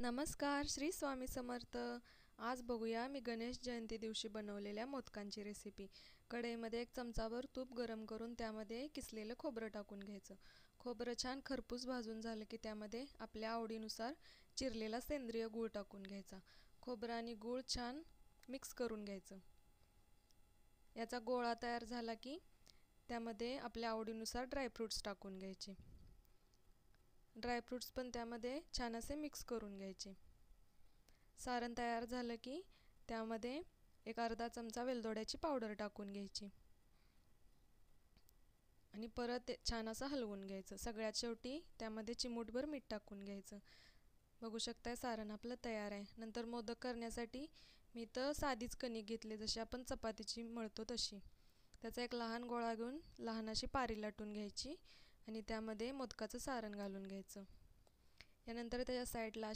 नमस्कार, श्री स्वामी समर्थ. आज बघूया मी गणेश जयंती दिवशी बनवलेल्या मोदकांची रेसिपी. कढईमध्ये 1 चमचाभर तूप गरम करून त्यामध्ये किसलेलं खोबरं टाकून घ्यायचं. खोबरं छान खरपूस भाजून झालं की त्यामध्ये आपल्या आवडीनुसार चिरलेला सेंद्रिय गूळ टाकून घ्यायचा. खोबरं आणि गूळ छान मिक्स करून घ्यायचं. याचा गोळा तयार झाला की त्यामध्ये आपल्या आवडीनुसार ड्रायफ्रूट्स टाकून घ्यायचे. ड्रायफ्रूट्स पण त्यामध्ये छान असे मिक्स करून घ्यायचे. सारण तयार झालं की त्यामध्ये एक अर्धा चमचा वेलदोड्याची पावडर टाकून घ्यायची आणि परत ते छान असं हलवून घ्यायचं. सगळ्यात शेवटी त्यामध्ये चिमूटभर मीठ टाकून घ्यायचं. बघू शकताय सारण आपलं तयार आहे. नंतर मोदक करण्यासाठी मी तर साधीच कणिक घेतली, जशी आपण चपातीची मळतो तशी. त्याचा एक लहान गोळा घेऊन लहान अशी पारी लाटून घ्यायची आणि त्यामध्ये मोदकाचं सारण घालून घ्यायचं. यानंतर त्याच्या साईडला